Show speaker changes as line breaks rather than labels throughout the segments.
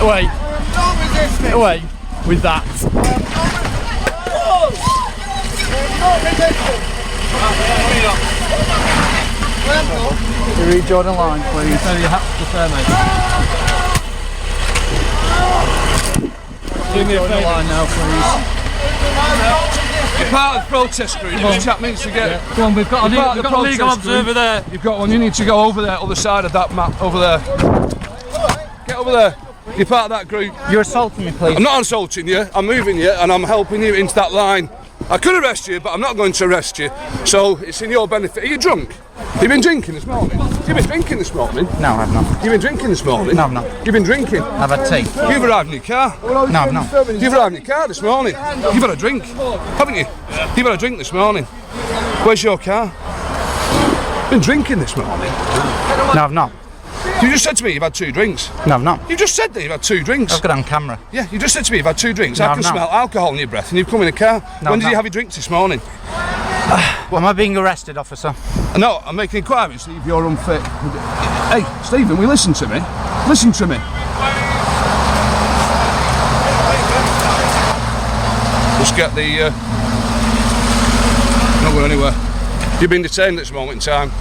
Away. Away with that. You read Jordan line, please. So you have to say, mate. Do me a favour line now, please.
You're part of the protest group. This chap needs to get.
Come on, we've got a legal observer there.
You've got one. You need to go over there, other side of that map, over there. Get over there. You're part of that group.
You're assaulting me, please.
I'm not assaulting you. I'm moving you, and I'm helping you into that line. I could arrest you, but I'm not going to arrest you. So it's in your benefit. Are you drunk? You've been drinking this morning? You've been drinking this morning?
No, I've not.
You've been drinking this morning?
No, I've not.
You've been drinking?
I've had tea.
You've arrived in your car?
No, I've not.
You've arrived in your car this morning? You've had a drink, haven't you? You've had a drink this morning. Where's your car? Been drinking this morning?
No, I've not.
You just said to me you've had 2 drinks.
No, I've not.
You just said that you've had 2 drinks.
I've got it on camera.
Yeah, you just said to me you've had 2 drinks.
No,
I can
I've not.
smell alcohol in your breath and you've come in a car.
No,
when did
I've
you
not.
have your drinks this morning?
Am I being arrested, officer?
No, I'm making inquiries, Steve, you're unfit. Hey, Stephen, will you listen to me? Listen to me. Just get the... not going anywhere. You've been detained at this moment in time.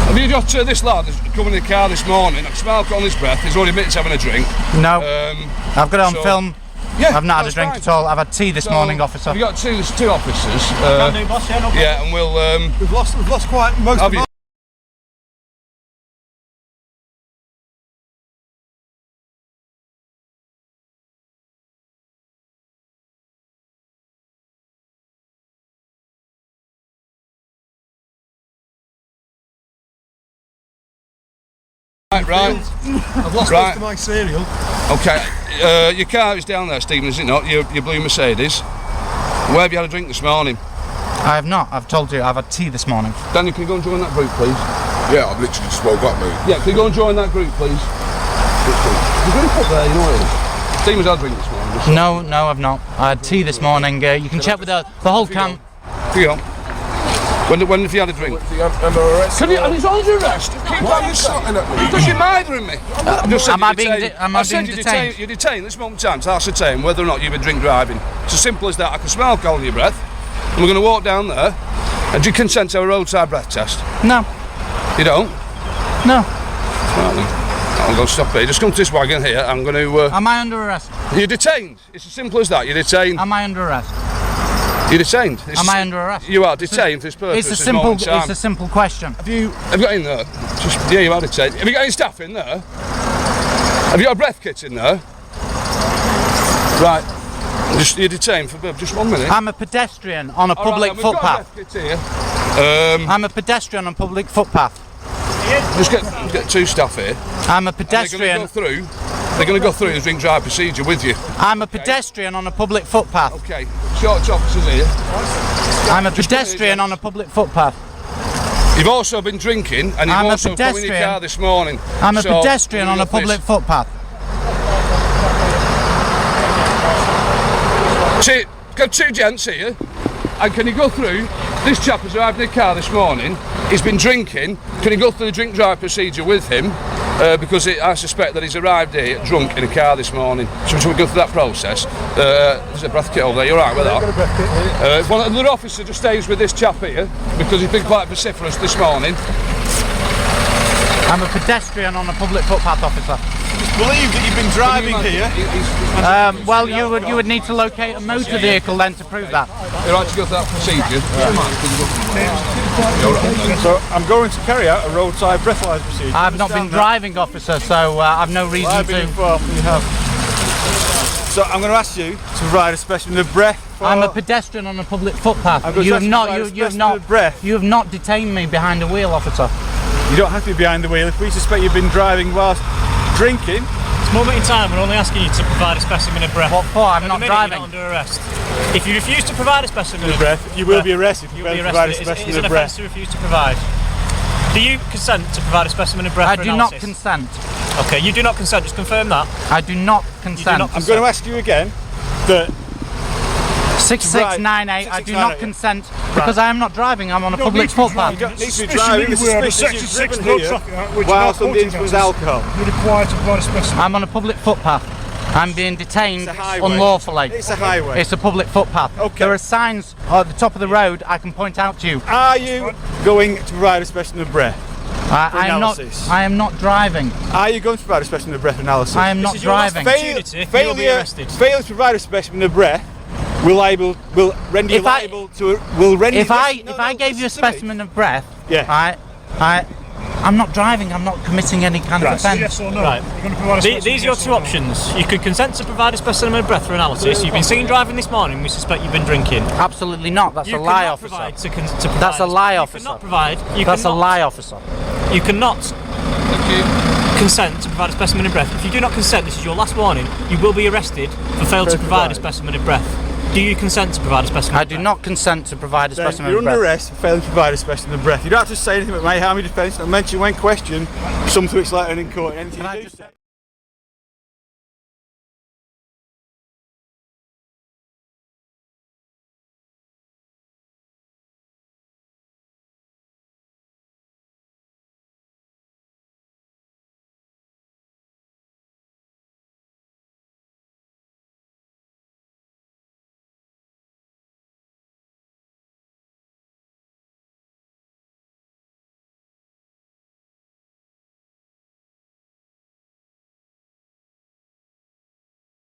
Have you got this lad that's coming in the car this morning? I can smell alcohol on his breath. He's already admitted to having a drink.
No. I've got it on film.
Yeah,
I've not had a drink at all. I've had tea this morning, officer.
We've got two officers.
Can do, boss, yeah, no problem.
Yeah, and we'll...
We've lost quite most of
you?
our...
Right.
I've lost most of my cereal.
Okay, your car is down there, Stephen, is it not? Your blue Mercedes. Where have you had a drink this morning?
I have not. I've told you, I've had tea this morning.
Daniel, can you go and join that group, please?
Yeah, I've literally just woke up, mate.
Yeah, can you go and join that group, please? You're going to put there, you know what it is? Stephen's had a drink this morning.
No, I've not. I had tea this morning. You can check with the whole camp.
Hang on. When have you had a drink?
Under arrest?
Can you, and he's under arrest?
Why are you shouting at me?
Because you're murdering me.
Am I being detained?
You're detained this moment in time to ascertain whether or not you've been drink driving. It's as simple as that. I can smell alcohol in your breath. And we're going to walk down there. And do you consent to a roadside breath test?
No.
You don't?
No.
Right then. I'm going to stop here. Just come to this wagon here. I'm going to...
Am I under arrest?
You're detained. It's as simple as that. You're detained.
Am I under arrest?
You're detained.
Am I under arrest?
You are detained for this purpose.
It's a simple question.
Have you got in there? Yeah, you are detained. Have you got any staff in there? Have you got a breath kit in there? Right. You're detained for just 1 minute.
I'm a pedestrian on a public footpath. I'm a pedestrian on a public footpath.
Just get 2 staff here.
I'm a pedestrian.
They're going to go through the drink drive procedure with you.
I'm a pedestrian on a public footpath.
Okay. Short officers here.
I'm a pedestrian on a public footpath.
You've also been drinking and you've also come in your car this morning.
I'm a pedestrian on a public footpath.
Got 2 gents here, and can you go through? This chap has arrived in the car this morning. He's been drinking. Can you go through the drink drive procedure with him? Because I suspect that he's arrived here drunk in a car this morning. So we go through that process. There's a breath kit over there. You're right with that? Another officer just stays with this chap here because he's been quite vociferous this morning.
I'm a pedestrian on a public footpath, officer.
Believe that you've been driving here.
Well, you would need to locate a motor vehicle then to prove that.
You're right to go through that procedure.
So I'm going to carry out a roadside breathalyzer procedure.
I've not been driving, officer, so I've no reason to.
You have. So I'm going to ask you to provide a specimen of breath.
I'm a pedestrian on a public footpath.
I'm going
You
to
have
ask you to
not.
provide a
You have
specimen
not.
of breath.
You have not detained me behind the wheel, officer.
You don't have to be behind the wheel. If we suspect you've been driving whilst drinking,
This moment in time, we're only asking you to provide a specimen of breath.
What for? I'm
At
not
the minute,
driving.
You're not under arrest. If you refuse to provide a specimen of
breath, you will be arrested if you
you'll
fail
be
to provide a
arrested. It
specimen
is an
of
offence
breath.
to refuse to provide. Do you consent to provide a specimen of breath
I
for
do not
analysis?
consent.
Okay, you do not consent. Just confirm that.
I do not consent.
not
I'm going to ask you again that
6698. I do not
6698.
consent because I am not driving. I'm on a public footpath.
you don't need to be driving. It's suspicious you've driven here whilst under the influence of alcohol.
You're required to provide a specimen.
I'm on a public footpath. I'm being detained
It's a highway.
unlawfully.
It's a highway.
It's a public footpath.
Okay.
There are signs at the top of the road I can point out to you.
Are you going to provide a specimen of breath?
I am not.
analysis.
I am not driving.
Are you going to provide a specimen of breath analysis?
I am not
is your last
driving.
opportunity. You'll be
Failure
arrested.
to provide a specimen of breath will render you
If I-
liable to will render
If
you-
I
No,
if I
no,
gave you a
listen to me.
specimen of breath,
Yeah.
I'm not driving. I'm not committing any kind of offence.
Yes or no?
Right.
You're going to provide a specimen.
These are your
yes
two
or no?
options. You could consent to provide a specimen of breath for analysis. You've been seen driving this morning. We suspect you've been drinking.
Absolutely not. That's
You
a lie,
cannot
officer.
provide to provide.
That's a lie,
You
officer.
cannot provide. You
That's a
cannot,
lie, officer.
You cannot consent to provide a specimen of breath. If you do not consent, this is your last warning. You will be arrested for failing to provide a specimen of breath. Do you consent to provide a specimen
I
of
do
breath?
not consent to provide a
Then
specimen
you're
of
under
breath.
arrest for failing to provide a specimen of breath. You don't have to say anything that may harm your defence. I'll mention when questioned something which later in court. Anything
Can
you
I
do
just
say.